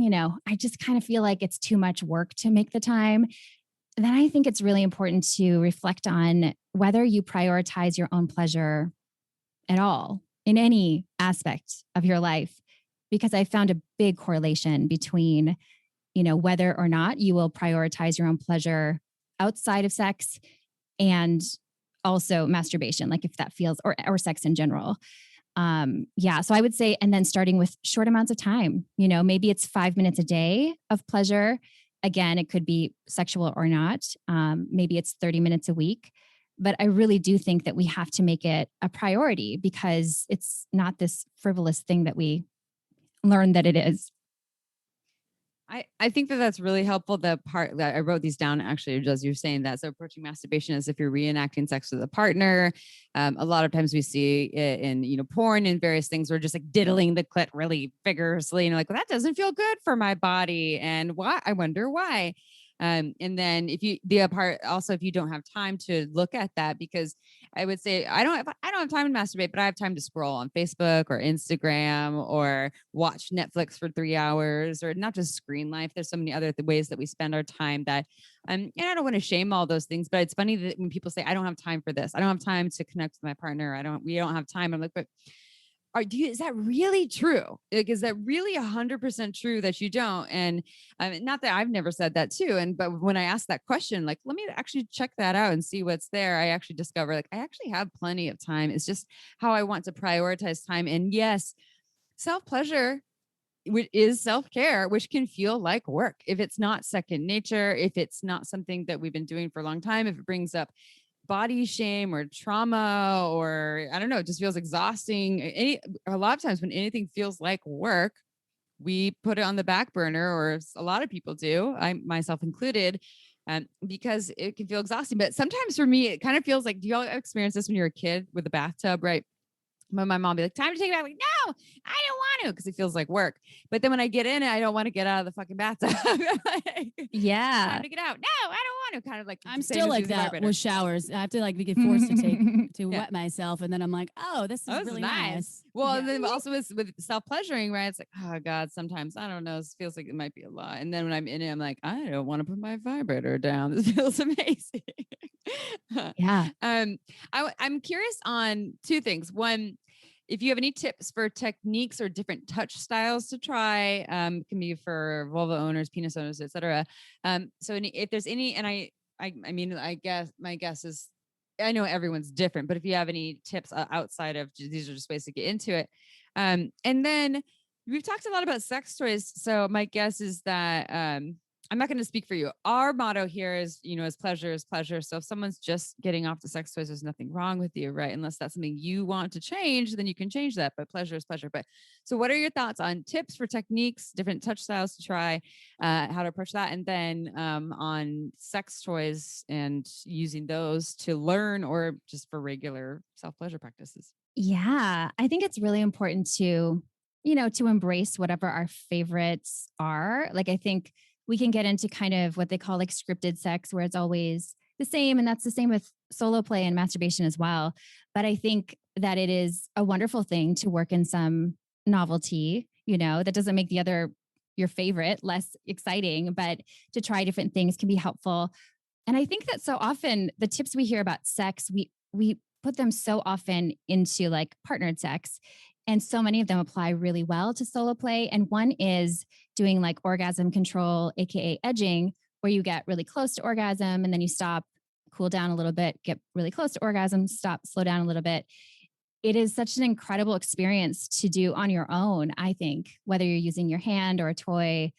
just kind of feel like it's too much work to make the time, then I think it's really important to reflect on whether you prioritize your own pleasure at all in any aspect of your life, because I found a big correlation between, whether or not you will prioritize your own pleasure outside of sex and also masturbation, like if that feels, or sex in general. So I would say, and then starting with short amounts of time, maybe it's 5 minutes a day of pleasure. Again, it could be sexual or not. Maybe it's 30 minutes a week, but I really do think that we have to make it a priority because it's not this frivolous thing that we learn that it is. I think that's really helpful. The part that I wrote these down actually, as you're saying that. So approaching masturbation as if you're reenacting sex with a partner. A lot of times we see it in, porn and various things. We're just like diddling the clit really vigorously. And like, well, that doesn't feel good for my body. And why? I wonder why. And then if you don't have time to look at that, because I would say I don't have time to masturbate, but I have time to scroll on Facebook or Instagram or watch Netflix for 3 hours, or not just screen life. There's so many other ways that we spend our time that, and I don't want to shame all those things, but it's funny that when people say, I don't have time for this, I don't have time to connect with my partner, we don't have time. I'm like, but is that really true? Like, is that really 100% true that you don't? And not that I've never said that too. But when I asked that question, like, let me actually check that out and see what's there. I actually discovered like, I actually have plenty of time. It's just how I want to prioritize time. And yes, self-pleasure is self-care, which can feel like work. If it's not second nature, if it's not something that we've been doing for a long time, if it brings up body shame or trauma, or I don't know, it just feels exhausting. A lot of times when anything feels like work, we put it on the back burner, or a lot of people do, I myself included. because it can feel exhausting. But sometimes for me, it kind of feels like, do y'all experience this when you're a kid with a bathtub, right? When my mom be like, time to take it out. I'm like, no, I don't want to, because it feels like work. But then when I get in it, I don't want to get out of the fucking bathtub. Like, yeah. Time to get out. No, I don't want to. Kind of like I'm still like that with showers. I have to like get forced to wet myself, and then I'm like, oh, this is really nice. Well, and then also with self-pleasuring, right? It's like, oh God, sometimes I don't know. This feels like it might be a lot. And then when I'm in it, I'm like, I don't want to put my vibrator down. This feels amazing. Yeah. I'm curious on two things. One, if you have any tips for techniques or different touch styles to try, can be for vulva owners, penis owners, etc. So if there's any, and I mean, I guess my guess is, I know everyone's different, but if you have any tips outside of these are just ways to get into it. And then we've talked a lot about sex toys. So my guess is that, I'm not going to speak for you. Our motto here is, as pleasure is pleasure. So if someone's just getting off the sex toys, there's nothing wrong with you, right? Unless that's something you want to change, then you can change that. But pleasure is pleasure. But so what are your thoughts on tips for techniques, different touch styles to try, how to approach that? And then on sex toys and using those to learn or just for regular self-pleasure practices? Yeah, I think it's really important to, to embrace whatever our favorites are. Like, I think we can get into kind of what they call like scripted sex, where it's always the same. And that's the same with solo play and masturbation as well. But I think that it is a wonderful thing to work in some novelty, that doesn't make the other, your favorite, less exciting, but to try different things can be helpful. And I think that so often the tips we hear about sex, we put them so often into like partnered sex. And so many of them apply really well to solo play. And one is doing like orgasm control, AKA edging, where you get really close to orgasm and then you stop, cool down a little bit, get really close to orgasm, stop, slow down a little bit. It is such an incredible experience to do on your own, I think, whether you're using your hand or a toy,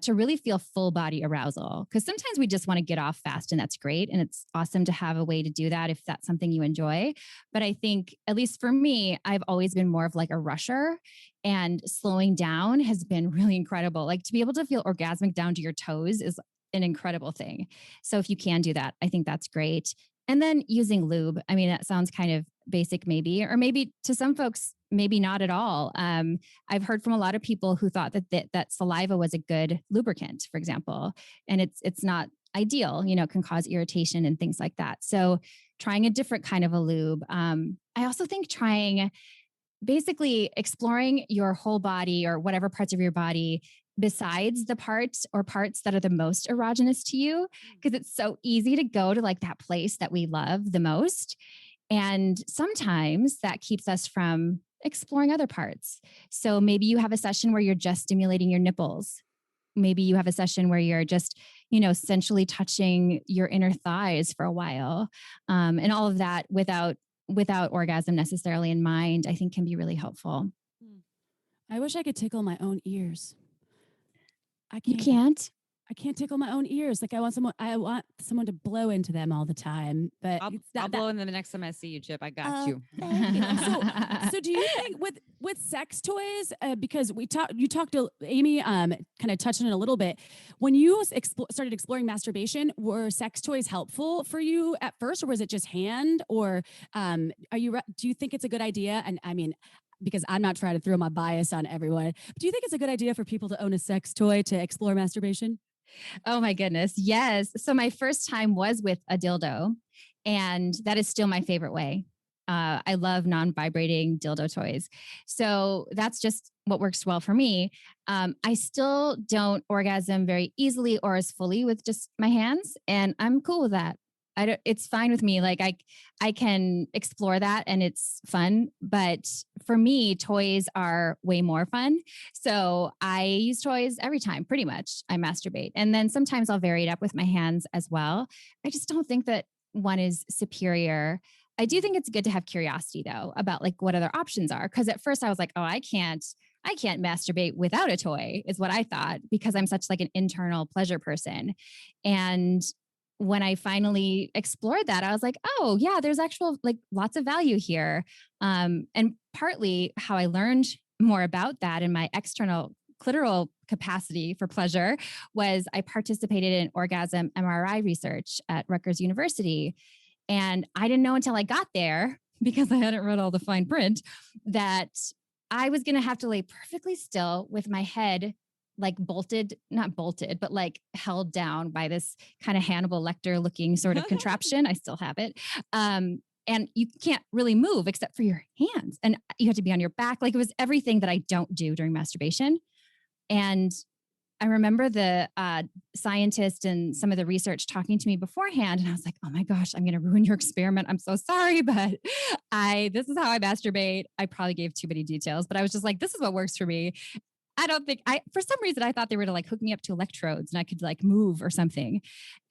to really feel full body arousal. Because sometimes we just want to get off fast, and that's great. And it's awesome to have a way to do that if that's something you enjoy. But I think, at least for me, I've always been more of like a rusher, and slowing down has been really incredible. Like, to be able to feel orgasmic down to your toes is an incredible thing. So if you can do that, I think that's great. And then using lube. I mean, that sounds kind of basic maybe, or maybe to some folks, maybe not at all. I've heard from a lot of people who thought that saliva was a good lubricant, for example, and it's not ideal, can cause irritation and things like that. So trying a different kind of a lube. I also think basically exploring your whole body or whatever parts of your body besides the parts that are the most erogenous to you, because it's so easy to go to like that place that we love the most. And sometimes that keeps us from exploring other parts. So maybe you have a session where you're just stimulating your nipples. Maybe you have a session where you're just, sensually touching your inner thighs for a while. And all of that without orgasm necessarily in mind, I think can be really helpful. I wish I could tickle my own ears. I can't. You can't? I can't tickle my own ears. Like I want someone to blow into them all the time. But I'll blow in them the next time I see you, Chip. I got you. Thank you. So do you think with sex toys, because you talked to Amy, kind of touched on it a little bit. When you started exploring masturbation, were sex toys helpful for you at first, or was it just hand? Or do you think it's a good idea? And I mean, because I'm not trying to throw my bias on everyone, but do you think it's a good idea for people to own a sex toy to explore masturbation? Oh my goodness. Yes. So my first time was with a dildo, and that is still my favorite way. I love non-vibrating dildo toys. So that's just what works well for me. I still don't orgasm very easily or as fully with just my hands, and I'm cool with that. It's fine with me. Like I can explore that and it's fun, but for me, toys are way more fun. So I use toys every time, pretty much I masturbate. And then sometimes I'll vary it up with my hands as well. I just don't think that one is superior. I do think it's good to have curiosity though, about like what other options are. Cause at first I was like, oh, I can't masturbate without a toy is what I thought, because I'm such like an internal pleasure person. And when I finally explored that, I was like, oh yeah, there's actual like lots of value here. And partly how I learned more about that in my external clitoral capacity for pleasure was I participated in orgasm MRI research at Rutgers University. And I didn't know until I got there, because I hadn't read all the fine print, that I was going to have to lay perfectly still with my head like not bolted, but like held down by this kind of Hannibal Lecter looking sort of contraption. I still have it. And you can't really move except for your hands. And you have to be on your back. Like, it was everything that I don't do during masturbation. And I remember the scientist and some of the research talking to me beforehand. And I was like, oh my gosh, I'm going to ruin your experiment. I'm so sorry, but this is how I masturbate. I probably gave too many details, but I was just like, this is what works for me. For some reason, I thought they were to like hook me up to electrodes and I could like move or something.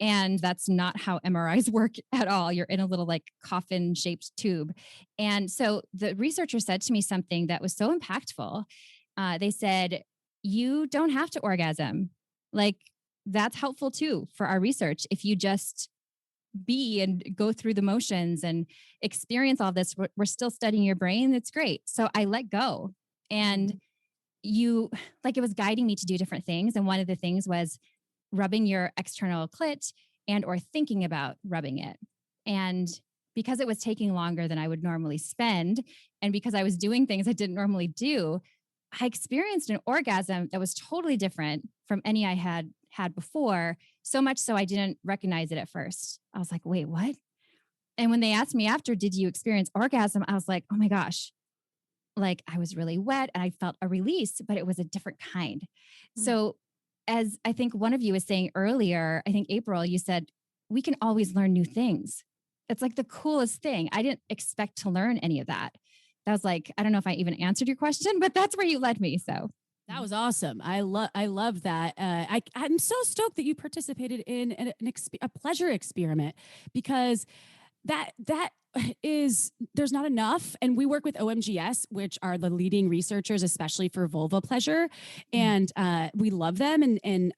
And that's not how MRIs work at all. You're in a little like coffin shaped tube. And so the researcher said to me something that was so impactful. They said, you don't have to orgasm. Like, that's helpful too for our research. If you just be and go through the motions and experience all this, we're still studying your brain. It's great. So I let go. And it was guiding me to do different things. And one of the things was rubbing your external clit and or thinking about rubbing it. And because it was taking longer than I would normally spend, and because I was doing things I didn't normally do, I experienced an orgasm that was totally different from any I had before, so much so I didn't recognize it at first. I was like, wait, what? And when they asked me after, did you experience orgasm? I was like, oh my gosh. Like, I was really wet and I felt a release, but it was a different kind. So as I think one of you was saying earlier, I think April, you said, we can always learn new things. It's like the coolest thing. I didn't expect to learn any of that. That was like, I don't know if I even answered your question, but that's where you led me. So that was awesome. I love that. I'm so stoked that you participated in a pleasure experiment, because that is, there's not enough. And we work with OMGS, which are the leading researchers, especially for vulva pleasure. And we love them. And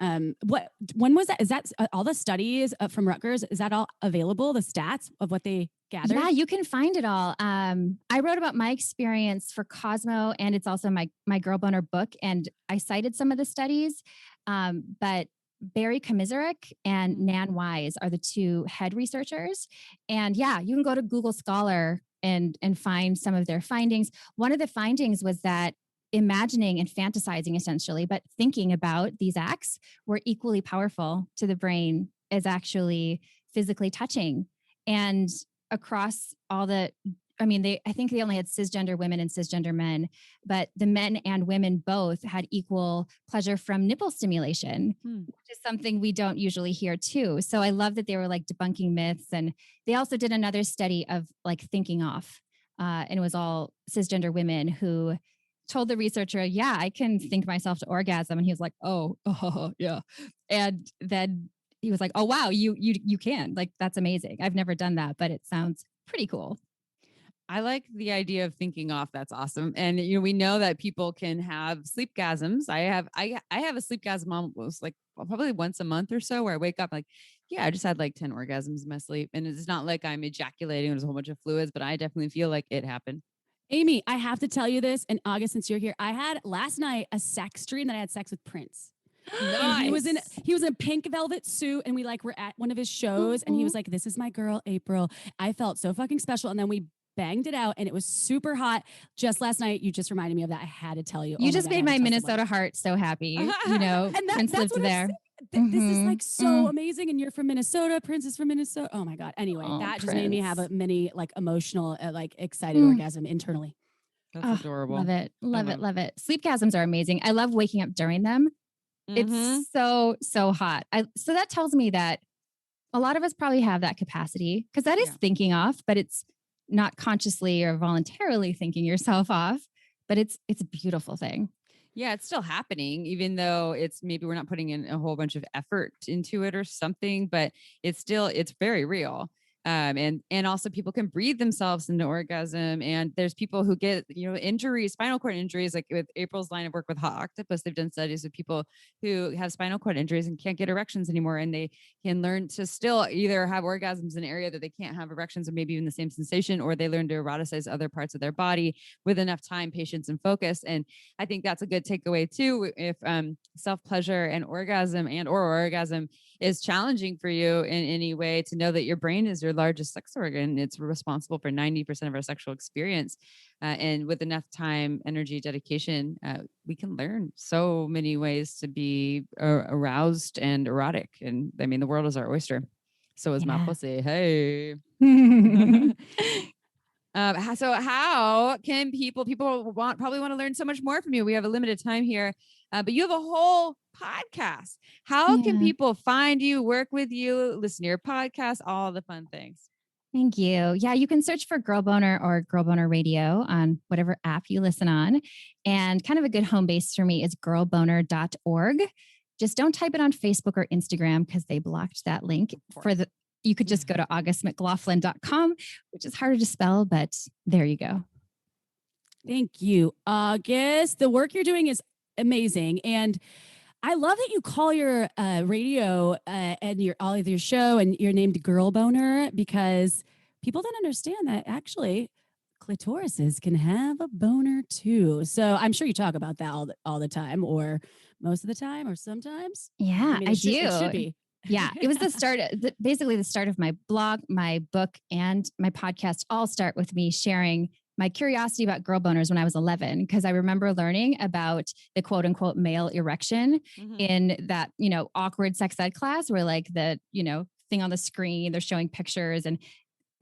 when was that? Is that all the studies from Rutgers? Is that all available? The stats of what they gathered? Yeah, you can find it all. I wrote about my experience for Cosmo, and it's also my Girl Boner book. And I cited some of the studies, but Barry Komisarek and Nan Wise are the two head researchers. And yeah, you can go to Google Scholar and find some of their findings. One of the findings was that imagining and fantasizing, essentially, but thinking about these acts were equally powerful to the brain as actually physically touching. And across all the, I think they only had cisgender women and cisgender men, but the men and women both had equal pleasure from nipple stimulation, which is something we don't usually hear too. So I love that they were like debunking myths. And they also did another study of like thinking off. And it was all cisgender women who told the researcher, yeah, I can think myself to orgasm. And he was like, oh yeah. And then he was like, oh, wow, you can. Like, that's amazing. I've never done that, but it sounds pretty cool. I like the idea of thinking off. That's awesome. And we know that people can have sleepgasms. I have a sleepgasm almost like probably once a month or so, where I wake up like, yeah, I just had like 10 orgasms in my sleep. And it's not like I'm ejaculating. There's a whole bunch of fluids, but I definitely feel like it happened. Amy, I have to tell you this. And August, since you're here, I had last night a sex dream that I had sex with Prince. Nice. He was in a pink velvet suit, and we were at one of his shows, and he was like, "This is my girl, April." I felt so fucking special, and then we banged it out, and it was super hot. Just last night, you just reminded me of that. I had to tell you. You just made my Minnesota heart so happy. And Prince lived there. This is like so amazing, and you're from Minnesota. Prince is from Minnesota. Oh my god. Anyway, that just made me have a mini emotional excited orgasm internally. That's adorable. Love it. Love it. Sleepgasms are amazing. I love waking up during them. It's so hot. So that tells me that a lot of us probably have that capacity, because that is thinking off, but it's not consciously or voluntarily thinking yourself off, but it's a beautiful thing. Yeah, it's still happening, even though maybe we're not putting in a whole bunch of effort into it or something, but it's very real. And also people can breathe themselves into orgasm. And there's people who get, injuries, spinal cord injuries, like with April's line of work with Hot Octopus. They've done studies with people who have spinal cord injuries and can't get erections anymore. And they can learn to still either have orgasms in an area that they can't have erections, or maybe even the same sensation, or they learn to eroticize other parts of their body with enough time, patience, and focus. And I think that's a good takeaway too. If self-pleasure and orgasm or orgasm is challenging for you in any way, to know that your brain is your largest sex organ. It's responsible for 90% of our sexual experience. And with enough time, energy, dedication, we can learn so many ways to be aroused and erotic. And I mean, the world is our oyster. So is my pussy. Hey. So how can people probably want to learn so much more from you. We have a limited time here, but you have a whole podcast. How can people find you, work with you, listen to your podcast, all the fun things? Thank you. Yeah, you can search for Girl Boner or Girl Boner Radio on whatever app you listen on. And kind of a good home base for me is girlboner.org. Just don't type it on Facebook or Instagram because they blocked that link. You could just go to augustmclaughlin.com, which is harder to spell, but there you go. Thank you, August. The work you're doing is amazing. And I love that you call your radio and your show and you're named Girl Boner, because people don't understand that actually clitorises can have a boner too. So I'm sure you talk about that all the time, or most of the time, or sometimes. Yeah, I do. It should be. Yeah, it was the start, basically the start of my blog, my book, and my podcast all start with me sharing my curiosity about girl boners when I was 11, because I remember learning about the quote unquote male erection in that, awkward sex ed class where like the, thing on the screen, they're showing pictures and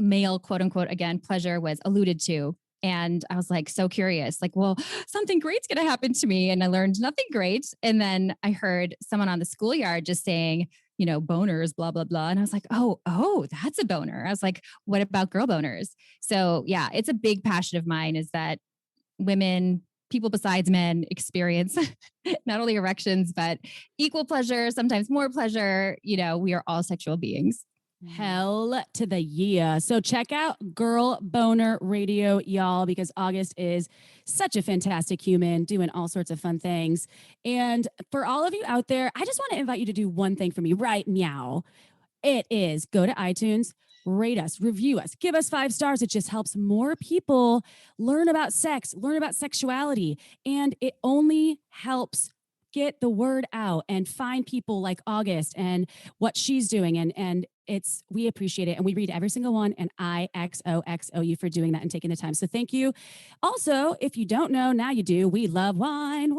male quote unquote, again, pleasure was alluded to. And I was like, so curious, like, well, something great's going to happen to me. And I learned nothing great. And then I heard someone on the schoolyard just saying, boners, blah, blah, blah. And I was like, oh, that's a boner. I was like, what about girl boners? So yeah, it's a big passion of mine, is that women, people besides men, experience not only erections, but equal pleasure, sometimes more pleasure. We are all sexual beings. Hell to the yeah. So check out Girl Boner Radio, y'all, because August is such a fantastic human doing all sorts of fun things. And for all of you out there, I just want to invite you to do one thing for me right now. It is go to iTunes, rate us, review us, give us 5 stars. It just helps more people learn about sex, learn about sexuality. And it only helps get the word out and find people like August and what she's doing. And we appreciate it. And we read every single one. And I XOXO you for doing that and taking the time. So thank you. Also, if you don't know, now you do. We love wine,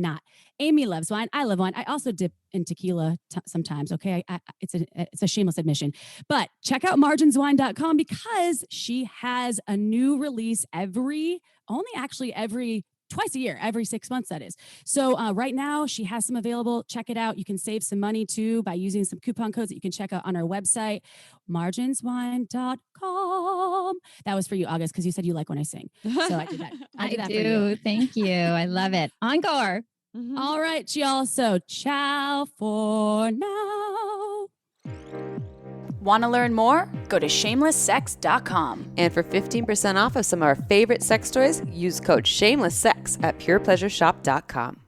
not. Amy loves wine. I love wine. I also dip in tequila sometimes. Okay. It's a shameless admission, but check out marginswine.com because she has a new release twice a year, every 6 months, that is. So right now she has some available. Check it out. You can save some money too by using some coupon codes that you can check out on our website, marginswine.com. That was for you, August, because you said you like when I sing. So I did that. I did that do. for you. Thank you. I love it. Encore. All right, y'all. So ciao for now. Want to learn more? Go to shamelesssex.com. And for 15% off of some of our favorite sex toys, use code SHAMELESSSEX at purepleasureshop.com.